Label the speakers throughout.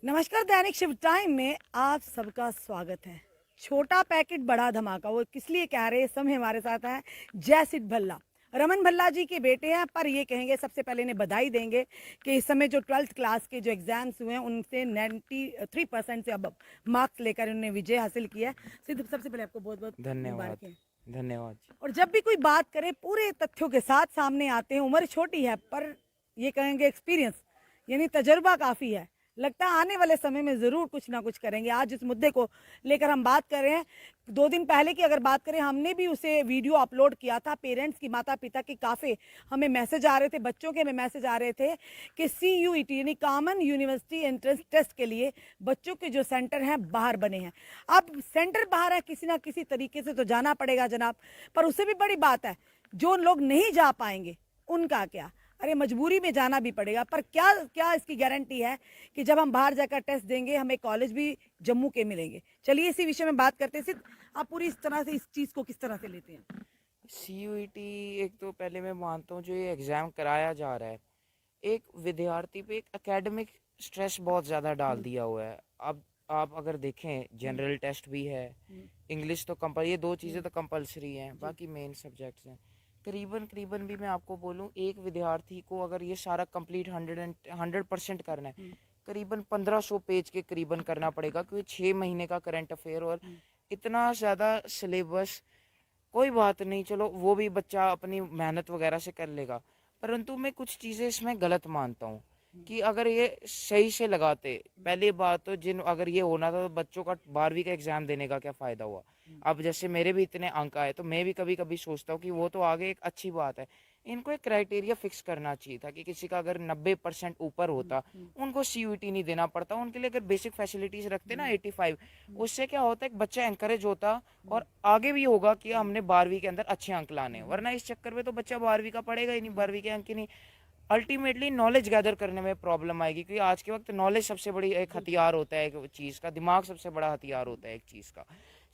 Speaker 1: नमस्कार, दैनिक शिव टाइम में आप सबका स्वागत है। छोटा पैकेट बड़ा धमाका, वो किस लिए कह रहे हैं? इस समय हमारे साथ है जयसिद्ध भल्ला। रमन भल्ला जी के बेटे हैं, पर ये कहेंगे, सबसे पहले इन्हें बधाई देंगे कि इस समय जो 12th क्लास के जो एग्जाम्स हुए हैं उनसे 93% से अब मार्क्स लेकर उन्होंने विजय हासिल किया है। सिद्ध, सबसे पहले आपको बहुत बहुत
Speaker 2: धन्यवाद।
Speaker 1: मुबारकें।
Speaker 2: धन्यवाद जी।
Speaker 1: और जब भी कोई बात करे पूरे तथ्यों के साथ सामने आते हैं। उम्र छोटी है पर ये कहेंगे एक्सपीरियंस यानी तजर्बा काफ़ी है। लगता है आने वाले समय में ज़रूर कुछ ना कुछ करेंगे। आज जिस मुद्दे को लेकर हम बात कर रहे हैं, 2 दिन पहले की अगर बात करें, हमने भी उसे वीडियो अपलोड किया था। पेरेंट्स की, माता पिता की काफ़ी हमें मैसेज आ रहे थे, बच्चों के हमें मैसेज आ रहे थे कि CUET यानी कॉमन यूनिवर्सिटी एंट्रेंस टेस्ट के लिए बच्चों के जो सेंटर हैं बाहर बने हैं। अब सेंटर बाहर है, किसी ना किसी तरीके से तो जाना पड़ेगा जनाब। पर उससे भी बड़ी बात है, जो लोग नहीं जा पाएंगे उनका क्या? अरे मजबूरी में जाना भी पड़ेगा, पर क्या क्या इसकी गारंटी है कि जब हम बाहर जाकर टेस्ट देंगे हमें कॉलेज भी जम्मू के मिलेंगे? चलिए इसी विषय में बात करते हैं। सिर्फ आप पूरी इस तरह से इस चीज़ को किस तरह से लेते हैं?
Speaker 2: CUET एक तो पहले मैं मानता हूँ जो ये एग्ज़ाम कराया जा रहा है, एक विद्यार्थी पे एक एकेडमिक स्ट्रेस बहुत ज़्यादा डाल दिया हुआ है। अब आप अगर देखें, जनरल टेस्ट भी है, इंग्लिश तो कंपल ये दो चीज़ें तो कंपलसरी हैं, बाकी मेन सब्जेक्ट्स हैं। करीबन करीबन भी मैं आपको बोलूँ, एक विद्यार्थी को अगर ये सारा कंप्लीट 100% करना है, करीबन 1500 पेज के करीबन करना पड़ेगा, क्योंकि 6 महीने का करंट अफेयर और इतना ज़्यादा सिलेबस। कोई बात नहीं, चलो वो भी बच्चा अपनी मेहनत वगैरह से कर लेगा, परंतु मैं कुछ चीज़ें इसमें गलत मानता हूँ कि अगर ये सही से लगाते। पहली बात तो जिन अगर ये होना था तो बच्चों का 12वीं का एग्ज़ाम देने का क्या फ़ायदा हुआ। अब जैसे मेरे भी इतने अंक आए तो मैं भी कभी कभी सोचता हूँ कि वो तो आगे एक अच्छी बात है। इनको एक क्राइटेरिया फिक्स करना चाहिए था कि किसी का अगर 90% ऊपर होता, उनको CUET नहीं देना पड़ता। उनके लिए अगर बेसिक फैसिलिटीज़ रखते ना 85, उससे क्या होता है, एक बच्चा एंकरेज होता और आगे भी होगा कि हमने 12वीं के अंदर अच्छे अंक लाने हैं। वरना इस चक्कर में तो बच्चा 12वीं का पढ़ेगा ही नहीं, 12वीं के अंक ही नहीं। अल्टीमेटली नॉलेज गैदर करने में प्रॉब्लम आएगी, क्योंकि आज के वक्त नॉलेज सबसे बड़ी एक हथियार होता है, एक चीज़ का दिमाग सबसे बड़ा हथियार होता है एक चीज़ का।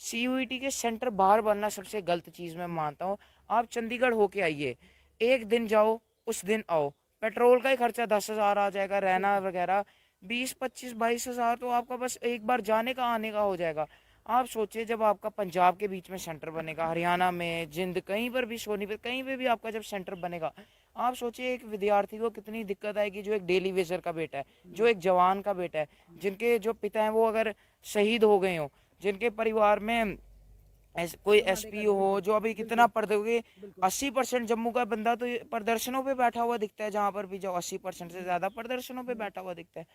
Speaker 2: CUET के सेंटर बाहर बनना सबसे गलत चीज़ मैं मानता हूँ। आप चंडीगढ़ होके आइए, एक दिन जाओ उस दिन आओ, पेट्रोल का ही खर्चा 10,000 आ जाएगा, रहना वगैरह 20, 25, 22 हज़ार तो आपका बस एक बार जाने का आने का हो जाएगा। आप सोचिए, जब आपका पंजाब के बीच में सेंटर बनेगा, हरियाणा में, जिंद, कहीं पर भी, सोनीपत, कहीं पे भी आपका जब सेंटर बनेगा, आप सोचिए एक विद्यार्थी को कितनी दिक्कत आएगी, जो एक डेली वेजर का बेटा है, जो एक जवान का बेटा है, जिनके जो पिता हैं वो अगर शहीद हो गए हो, जिनके परिवार में कोई SP हो, जो अभी कितना पढ़ते, 80% जम्मू का बंदा तो प्रदर्शनों पे बैठा हुआ दिखता है। जहाँ पर भी जाओ 80% से ज़्यादा प्रदर्शनों पे बैठा हुआ दिखता है।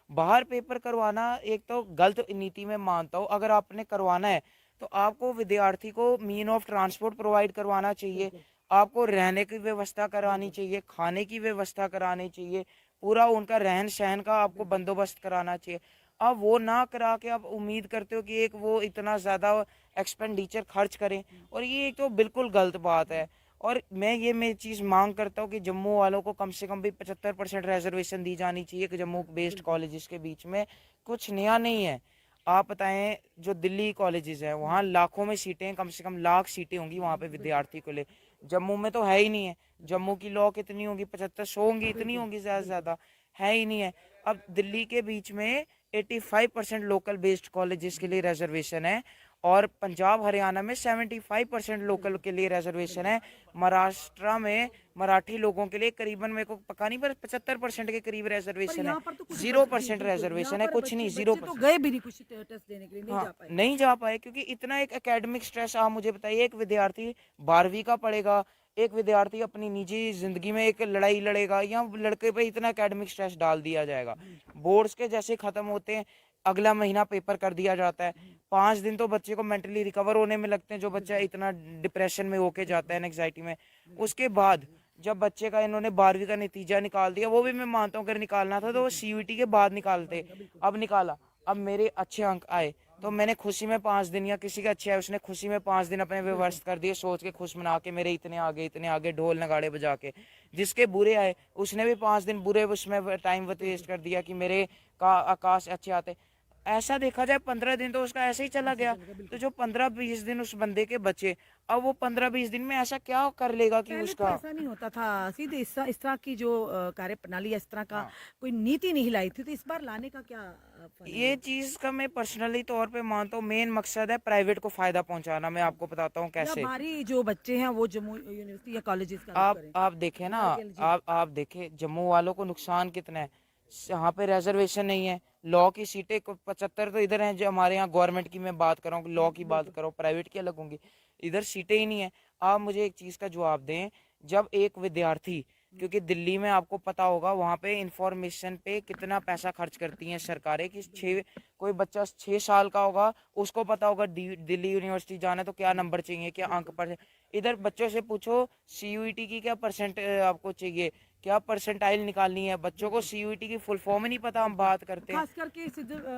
Speaker 2: बाहर पेपर करवाना एक तो गलत नीति में मानता हूँ। अगर आपने करवाना है तो आपको विद्यार्थी को मीन ऑफ ट्रांसपोर्ट प्रोवाइड करवाना चाहिए, आपको रहने की व्यवस्था करानी चाहिए, खाने की व्यवस्था करानी चाहिए, पूरा उनका रहन सहन का आपको बंदोबस्त कराना चाहिए। आप वो ना करा के आप उम्मीद करते हो कि एक वो इतना ज़्यादा एक्सपेंडिचर खर्च करें, और ये एक तो बिल्कुल गलत बात है। और मैं चीज़ मांग करता हूँ कि जम्मू वालों को कम से कम भी 75% रिजर्वेशन दी जानी चाहिए कि जम्मू बेस्ड कॉलेजेस के बीच में। कुछ नया नहीं है। आप बताएं, जो दिल्ली कॉलेजेस हैं वहाँ लाखों में सीटें हैं, कम से कम लाख सीटें होंगी वहाँ पे विद्यार्थी को ले। जम्मू में तो है ही नहीं है। जम्मू की लॉ कितनी होंगी, 75-100 होंगी, इतनी होंगी, ज़्यादा से ज़्यादा है ही नहीं है। अब दिल्ली के बीच में 85% लोकल बेस्ड कॉलेजेस के लिए रिजर्वेशन है, और पंजाब हरियाणा में 75% लोकल के लिए रिजर्वेशन है। महाराष्ट्र में मराठी लोगों के लिए करीबन, मेरे को पता नहीं, पर 75% के करीब
Speaker 1: पर
Speaker 2: रिजर्वेशन है।
Speaker 1: यहाँ पर तो कुछ
Speaker 2: 0%
Speaker 1: बिल्कुल, यहाँ
Speaker 2: रिजर्वेशन है,
Speaker 1: पर
Speaker 2: कुछ नहीं,
Speaker 1: बच्चे
Speaker 2: जीरो
Speaker 1: बच्चे तो
Speaker 2: परसेंट
Speaker 1: गए भी नहीं कुछ टेस्ट देने के लिए, नहीं
Speaker 2: हाँ,
Speaker 1: जा पाए।
Speaker 2: नहीं जा पाए, क्योंकि इतना एक एकेडमिक स्ट्रेस। आप मुझे बताइए, एक विद्यार्थी 12वीं का पढ़ेगा, एक विद्यार्थी अपनी निजी जिंदगी में एक लड़ाई लड़ेगा, या लड़के पे इतना एकेडमिक स्ट्रेस डाल दिया जाएगा। बोर्ड्स के जैसे खत्म होते हैं, अगला महीना पेपर कर दिया जाता है। 5 दिन तो बच्चे को मेंटली रिकवर होने में लगते हैं, जो बच्चा इतना डिप्रेशन में होके जाता है, एंग्जाइटी में। उसके बाद जब बच्चे का इन्होंने 12वीं का नतीजा निकाल दिया, वो भी मैं मानता हूँ अगर निकालना था तो वो CUET के बाद निकालते। अब निकाला, अब मेरे अच्छे अंक आए तो मैंने खुशी में 5 दिन, या किसी का अच्छे आए उसने खुशी में 5 दिन अपने व्यवस्थित कर दिए, सोच के खुश मना के मेरे इतने आगे ढोल नगाड़े बजा के। जिसके बुरे आए उसने भी 5 दिन बुरे उसमें टाइम वेस्ट कर दिया कि मेरे का आकाश अच्छे आते। ऐसा देखा जाए 15 दिन तो उसका ऐसे ही चला गया। तो जो 15-20 दिन उस बंदे के बचे, अब वो 15-20 दिन में ऐसा क्या कर लेगा कि
Speaker 1: पहले तो
Speaker 2: उसका।
Speaker 1: ऐसा नहीं होता था, सीधे इस तरह की जो कार्य प्रणाली या इस तरह का
Speaker 2: हाँ,
Speaker 1: कोई नीति नहीं लाई थी, तो इस बार लाने का क्या फन है
Speaker 2: ये
Speaker 1: ये?
Speaker 2: चीज का मैं पर्सनली तौर पे मानता हूँ मेन मकसद है प्राइवेट को फायदा पहुंचाना। मैं आपको बताता हूँ
Speaker 1: या
Speaker 2: कैसे।
Speaker 1: बाहरी जो बच्चे हैं वो जम्मू यूनिवर्सिटी या कॉलेजेस का रुख
Speaker 2: आप
Speaker 1: करें,
Speaker 2: आप देखें ना,
Speaker 1: बाहर के जी।
Speaker 2: आप देखें जम्मू वालों को नुकसान कितना है। यहाँ पे रिजर्वेशन नहीं है। लॉ की सीटें 75 तो इधर हैं, जो हमारे यहाँ गवर्नमेंट की मैं बात कर रहा हूँ, लॉ की बात कर रहा हूँ, प्राइवेट की अलग होंगी। इधर सीटें ही नहीं है। आप मुझे एक चीज का जवाब दें, जब एक विद्यार्थी, क्योंकि दिल्ली में आपको पता होगा वहाँ पे इंफॉर्मेशन पे कितना पैसा खर्च करती हैं सरकारें, कि कोई बच्चा 6 साल का होगा, उसको पता होगा दिल्ली यूनिवर्सिटी जाना है तो क्या नंबर चाहिए, क्या अंक पर। इधर बच्चों से पूछो सीयूईटी की क्या परसेंट आपको चाहिए, क्या परसेंटाइल निकालनी है। बच्चों को सीयूईटी की फुल फॉर्म ही नहीं पता, हम बात करते हैं।
Speaker 1: खास करके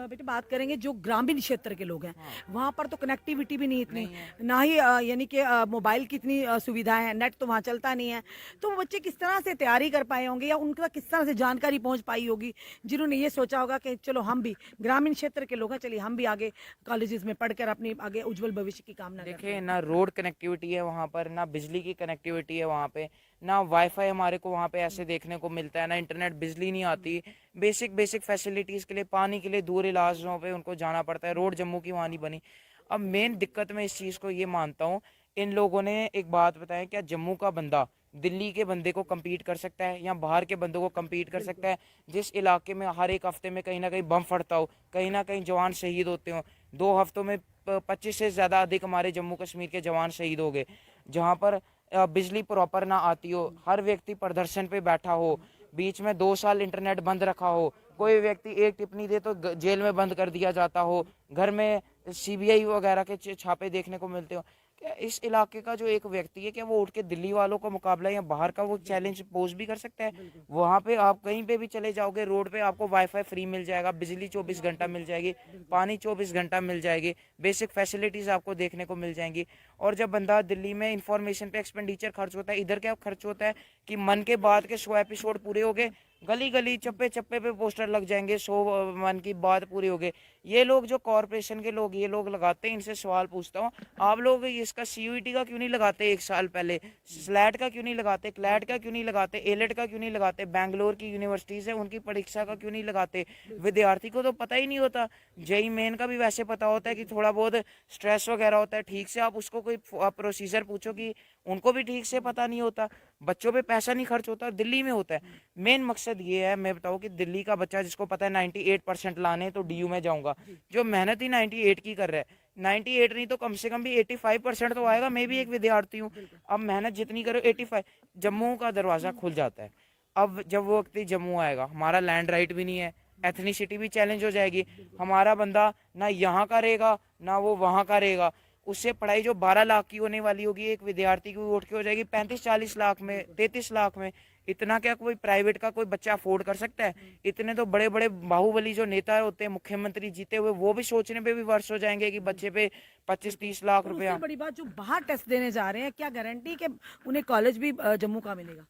Speaker 1: बेटे बात करेंगे जो ग्रामीण क्षेत्र के लोग हैं,
Speaker 2: हाँ,
Speaker 1: वहाँ पर तो कनेक्टिविटी भी नहीं इतनी,
Speaker 2: नहीं है।
Speaker 1: ना ही यानी कि मोबाइल की इतनी सुविधाएं हैं, नेट तो वहाँ चलता नहीं है। तो वो बच्चे किस तरह से तैयारी कर पाए होंगे या उनका किस तरह से जानकारी पहुँच पाई होगी, जिन्होंने ये सोचा होगा कि चलो हम भी ग्रामीण क्षेत्र के लोग हैं, चलिए हम भी आगे कॉलेजेस में पढ़कर अपनी आगे उज्जवल भविष्य की कामना करते
Speaker 2: देखिए
Speaker 1: हैं।
Speaker 2: ना रोड कनेक्टिविटी है वहाँ पर, ना बिजली की कनेक्टिविटी है वहाँ पे, ना वाईफाई हमारे को वहाँ पे ऐसे देखने को मिलता है, ना इंटरनेट, बिजली नहीं आती। बेसिक बेसिक फैसिलिटीज के लिए, पानी के लिए दूर इलाकों पे उनको जाना पड़ता है। रोड जम्मू की वहाँ नहीं बनी। अब मेन दिक्कत मैं इस चीज़ को ये मानता हूँ, इन लोगों ने एक बात बताया, क्या जम्मू का बंदा दिल्ली के बंदे को compete कर सकता है या बाहर के बंदों को compete कर सकता है? जिस इलाके में हर एक हफ्ते में कहीं ना कहीं बम फटता हो, कहीं ना कहीं जवान शहीद होते हो, 2 हफ्तों में 25 से ज़्यादा अधिक हमारे जम्मू कश्मीर के जवान शहीद हो गए। जहाँ पर बिजली प्रॉपर ना आती हो, हर व्यक्ति प्रदर्शन पे बैठा हो, बीच में 2 साल इंटरनेट बंद रखा हो, कोई व्यक्ति एक टिप्पणी दे तो जेल में बंद कर दिया जाता हो, घर में सीबीआई वगैरह के छापे देखने को मिलते हो। क्या इस इलाके का जो एक व्यक्ति है, क्या वो उठ के दिल्ली वालों का मुकाबला या बाहर का वो चैलेंज पोज भी कर सकता है? वहां पे आप कहीं पे भी चले जाओगे, रोड पे आपको वाईफाई फ्री मिल जाएगा, बिजली 24 घंटा मिल जाएगी, पानी 24 घंटा मिल जाएगी, बेसिक फैसिलिटीज आपको देखने को मिल जाएंगी। और जब बंदा दिल्ली में इंफॉर्मेशन पे एक्सपेंडिचर खर्च होता है, इधर क्या खर्च होता है कि मन के बाद के 100 एपिसोड पूरे हो गए, गली गली चप्पे चप्पे पे पोस्टर लग जाएंगे, 100 मन की बात पूरी हो गई। ये लोग जो कॉरपोरेशन के लोग ये लोग लगाते हैं, इनसे सवाल पूछता हूँ, आप लोग इसका सीयूईटी का क्यों नहीं लगाते 1 साल पहले? स्लैट का क्यों नहीं लगाते? क्लैट का क्यों नहीं लगाते? एलेट का क्यों नहीं लगाते? बैंगलोर की यूनिवर्सिटीज है उनकी परीक्षा का क्यों नहीं लगाते? विद्यार्थी को तो पता ही नहीं होता। जेई मेन का भी वैसे पता होता है कि थोड़ा बहुत स्ट्रेस वगैरह होता है, ठीक से आप उसको कोई प्रोसीजर पूछो कि उनको भी ठीक से पता नहीं होता। बच्चों पे पैसा नहीं खर्च होता, दिल्ली में होता है। मेन मकसद ये है, मैं बताऊँ कि दिल्ली का बच्चा जिसको पता है 98% लाने तो डीयू में जाऊंगा, जो मेहनत ही 98 की कर रहा है, 98 नहीं तो कम से कम भी 85% तो आएगा। मैं भी एक विद्यार्थी हूँ, अब मेहनत जितनी करो 85, जम्मू का दरवाजा खुल जाता है। अब जब वो वक्त जम्मू आएगा, हमारा लैंड राइट भी नहीं है, एथनिसिटी भी चैलेंज हो जाएगी। हमारा बंदा ना यहाँ का रहेगा ना वो वहाँ का रहेगा। उससे पढ़ाई जो 12 लाख की होने वाली होगी, एक विद्यार्थी की उठ के हो जाएगी 35-40 लाख में, 33 लाख में। इतना क्या कोई प्राइवेट का कोई बच्चा अफोर्ड कर सकता है? इतने तो बड़े बड़े बाहुबली जो नेता होते हैं, मुख्यमंत्री जीते हुए, वो भी सोचने पे भी वर्ष हो जाएंगे कि बच्चे पे 25-30 लाख
Speaker 1: और उससे
Speaker 2: रुपया।
Speaker 1: बड़ी बात, जो बाहर टेस्ट देने जा रहे हैं, क्या गारंटी कि उन्हें कॉलेज भी जम्मू का मिलेगा?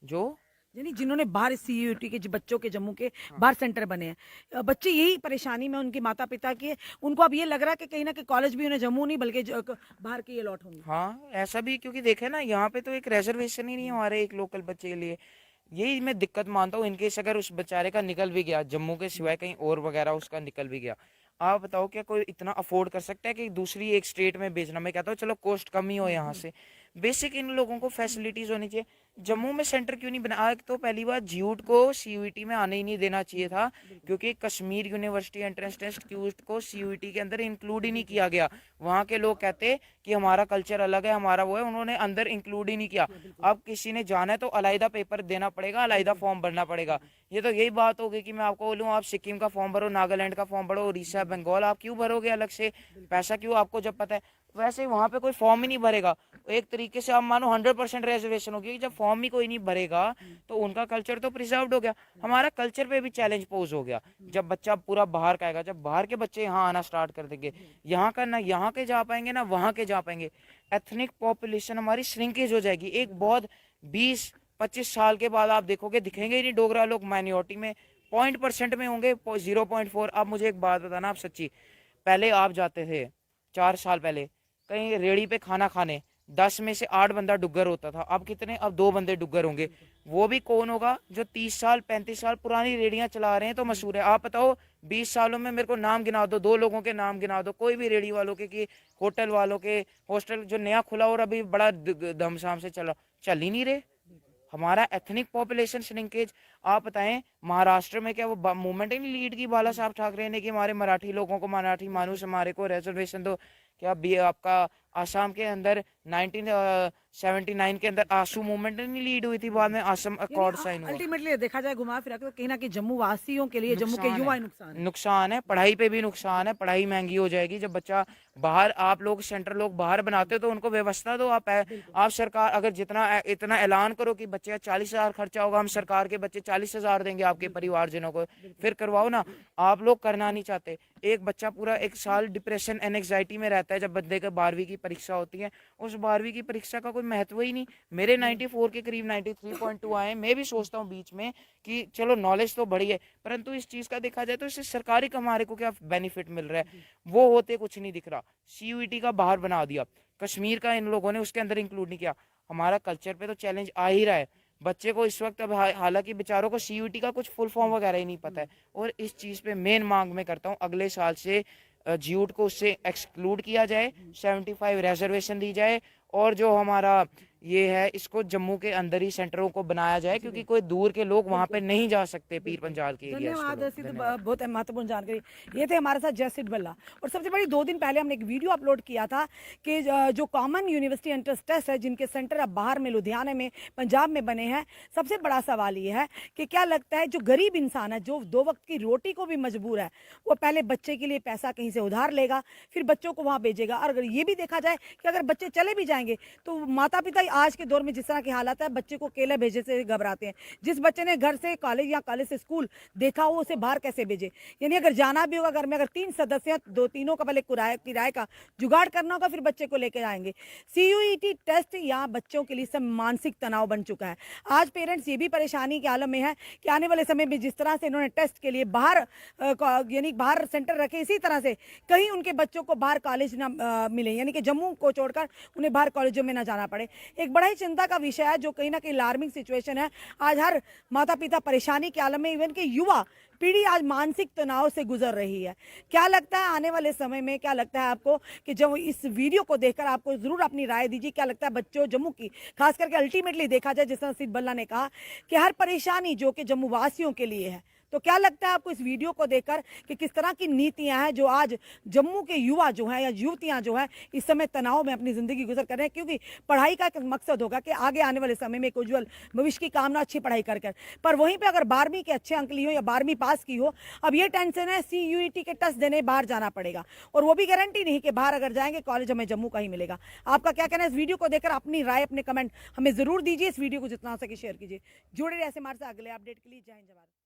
Speaker 2: जो
Speaker 1: यानी जिन्होंने बाहर सीयूईटी के बच्चों के जम्मू के बाहर सेंटर बने हैं, बच्चे यही परेशानी में उनके माता पिता की है, उनको अब ये लग रहा है कि कहीं ना कहीं कॉलेज भी उन्हें जम्मू नहीं बल्कि बाहर के ये लौट होंगे।
Speaker 2: हाँ, ऐसा भी, क्योंकि देखे ना यहाँ पे तो एक रिजर्वेशन ही नहीं है हमारे एक लोकल बच्चे के लिए। यही मैं दिक्कत मानता हूँ। इनकेस अगर उस बेचारे का निकल भी गया, जम्मू के सिवाय कहीं और वगैरह उसका निकल भी गया, आप बताओ क्या कोई इतना अफोर्ड कर सकता है कि दूसरी एक स्टेट में भेजना? मैं कहता हूँ चलो कॉस्ट कम ही हो यहाँ से, बेसिक इन लोगों को फैसिलिटीज होनी चाहिए। जम्मू में सेंटर क्यों नहीं बना? एक तो पहली बात, ज्यूट को सीयूईटी में आने ही नहीं देना चाहिए था, क्योंकि Kashmir university entrance test CUET को सीयूईटी के अंदर इंक्लूड ही नहीं किया गया। वहाँ के लोग कहते कि हमारा कल्चर अलग है, हमारा वो है, उन्होंने अंदर इंक्लूड ही नहीं किया। अब किसी ने जाना है तो अलहदा पेपर देना पड़ेगा, अलहदा फॉर्म भरना पड़ेगा। ये तो यही बात होगी कि मैं आपको बोलूँ, आप सिक्किम का फॉर्म भरो, नागालैंड का फॉर्म भरो, उड़ीसा, बंगाल, आप क्यों भरोगे अलग से पैसा? क्यों? आपको जब पता है वैसे वहां पे कोई फॉर्म ही नहीं भरेगा। एक तरीके से आप मानो 100% रिजर्वेशन होगी। जब फॉर्म ही कोई नहीं भरेगा तो उनका कल्चर तो प्रिजर्व्ड हो गया, हमारा कल्चर पे भी चैलेंज पोज हो गया। जब बच्चा पूरा बाहर का आएगा, जब बाहर के बच्चे यहाँ आना स्टार्ट कर देंगे, यहाँ का ना यहाँ के जा पाएंगे ना वहाँ के जा पाएंगे, एथनिक पॉपुलेशन हमारी श्रिंकेज हो जाएगी। एक बहुत 20-25 साल के बाद आप देखोगे दिखेंगे ही नहीं डोगरा लोग, माइनॉरिटी में 0% में होंगे 0.4। अब मुझे एक बात बताना आप सच्ची, पहले आप जाते थे 4 साल पहले कहीं रेड़ी पे खाना खाने, 10 में से 8 बंदा डुग्गर होता था। अब कितने, अब 2 बंदे डुग्गर होंगे। वो भी कौन होगा? जो 30 साल 35 साल पुरानी रेड़ियां चला रहे हैं तो मशहूर है। आप बताओ 20 सालों में मेरे को नाम गिना दो, 2 लोगों के नाम गिना दो, कोई भी रेड़ी वालों के, कि होटल वालों के, हॉस्टल जो नया खुला और अभी बड़ा धमशाम से चल ही नहीं रहे। हमारा एथनिक पॉपुलेशन श्रिंकेज, आप बताएं महाराष्ट्र में क्या वो मूवमेंट ही नहीं लीड की बाला साहब ठाकरे ने कि हमारे मराठी लोगों को, मराठी मानुस हमारे को रिजर्वेशन दो? क्या भी आपका आसाम के अंदर 1979 के अंदर आंसू मूवमेंट नहीं लीड हुई थी, बाद में असम अकॉर्ड साइन हुआ?
Speaker 1: अल्टीमेटली देखा जाए घुमा फिरा के तो कहीं ना कहीं जम्मू वासियों के लिए, जम्मू के
Speaker 2: नुकसान
Speaker 1: युवा
Speaker 2: है,
Speaker 1: नुकसान है।
Speaker 2: नुकसान है, पढ़ाई पे भी नुकसान है। पढ़ाई महंगी हो जाएगी जब बच्चा बाहर, आप लोग सेंटर लोग बाहर बनाते हो तो उनको व्यवस्था दो। आप सरकार अगर इतना ऐलान करो कि बच्चे का 40,000 खर्चा होगा, हम सरकार के बच्चे 40,000 देंगे आपके परिवारजनों को, फिर करवाओ ना। आप लोग करना नहीं चाहते। एक बच्चा पूरा 1 साल डिप्रेशन एंड एंग्जाइटी में रहता है जब बंदे का 12वीं की परीक्षा होती है। उस 12वीं की परीक्षा का कोई महत्व ही नहीं। मेरे 94 के करीब 93.2 आए। मैं भी सोचता हूँ बीच में कि चलो नॉलेज तो बढ़ी है, परंतु इस चीज का देखा जाए तो इससे सरकारी हमारे को क्या बेनिफिट मिल रहा है? वो होते कुछ नहीं दिख रहा। सीयूईटी का बाहर बना दिया, कश्मीर का इन लोगों ने उसके अंदर इंक्लूड नहीं किया। हमारा कल्चर पे तो चैलेंज आ ही रहा है। बच्चे को इस वक्त अब हालांकि बेचारों को सीयूईटी का कुछ फुल फॉर्म वगैरह ही नहीं पता है। और इस चीज पे मेन मांग मैं करता हूँ अगले साल से जीयूट को उससे एक्सक्लूड किया जाए, 75 रिजर्वेशन दी जाए, और जो हमारा ये है इसको जम्मू के अंदर ही सेंटरों को बनाया जाए, क्योंकि कोई दूर के लोग वहां पे नहीं जा सकते, पीर पंजाल के एरिया
Speaker 1: धन्यवाद सिद्ध, बहुत महत्वपूर्ण जानकारी। ये थे हमारे साथ जयसिद्ध बल्ला। और सबसे बड़ी 2 दिन पहले हमने एक वीडियो अपलोड किया था कि जो कॉमन यूनिवर्सिटी एंट्रेंस टेस्ट है, जिनके सेंटर अब बाहर में लुधियाना में, पंजाब में बने हैं, सबसे बड़ा सवाल ये है कि क्या लगता है जो गरीब इंसान है, जो 2 वक्त की रोटी को भी मजबूर है, वो पहले बच्चे के लिए पैसा कहीं से उधार लेगा, फिर बच्चों को वहाँ भेजेगा। और अगर ये भी देखा जाए कि अगर बच्चे चले भी जाएंगे तो माता पिता आज के दौर में जिस तरह की हालत है, बच्चे को अकेले भेजे से घबराते हैं। जिस बच्चे ने घर से कॉलेज या कॉलेज से स्कूल देखा हो, उसे बाहर कैसे भेजे? यानी अगर जाना भी होगा घर में, अगर 3 सदस्य, 2-3 का पहले किराए का जुगाड़ करना होगा, फिर बच्चे को लेकर आएंगे। सीयूईटी टेस्ट यहाँ बच्चों के लिए सब मानसिक तनाव बन चुका है। आज पेरेंट्स ये भी परेशानी के आलम में है कि आने वाले समय में जिस तरह से इन्होंने टेस्ट के लिए बाहर यानी बाहर सेंटर रखे, इसी तरह से कहीं उनके बच्चों को बाहर कॉलेज ना मिले, यानी कि जम्मू को छोड़कर उन्हें बाहर कॉलेजों में ना जाना पड़े। एक बड़ा ही चिंता का विषय है, जो कहीं ना कहीं अलार्मिंग सिचुएशन है। आज हर माता पिता परेशानी के आलम में, इवन के युवा पीढ़ी आज मानसिक तनाव से गुजर रही है। क्या लगता है आने वाले समय में, क्या लगता है आपको कि जब इस वीडियो को देखकर आपको जरूर अपनी राय दीजिए, क्या लगता है बच्चों जम्मू की, खास करके अल्टीमेटली देखा जाए जिस तरह सिद्ध बल्ला ने कहा कि हर परेशानी जो कि जम्मू वासियों के लिए है, तो क्या लगता है आपको इस वीडियो को देखकर कि किस तरह की नीतियां हैं जो आज जम्मू के युवा जो हैं या युवतियां जो हैं इस समय तनाव में अपनी जिंदगी गुजर कर रहे हैं? क्योंकि पढ़ाई का एक मकसद होगा कि आगे आने वाले समय में एक उज्जवल भविष्य की कामना, अच्छी पढ़ाई कर पर वहीं पे अगर 12वीं के अच्छे अंक ली हो या 12वीं पास की हो, अब ये टेंशन है सीयूईटी के टेस्ट देने बाहर जाना पड़ेगा, और वो भी गारंटी नहीं कि बाहर अगर जाएंगे कॉलेज हमें जम्मू का ही मिलेगा। आपका क्या कहना है? इस वीडियो को देखकर अपनी राय, अपने कमेंट हमें जरूर दीजिए। इस वीडियो को जितना हो सके शेयर कीजिए। जुड़े रहे ऐसे हमारे साथ अगले अपडेट के लिए। जय हिंद, जय भारत।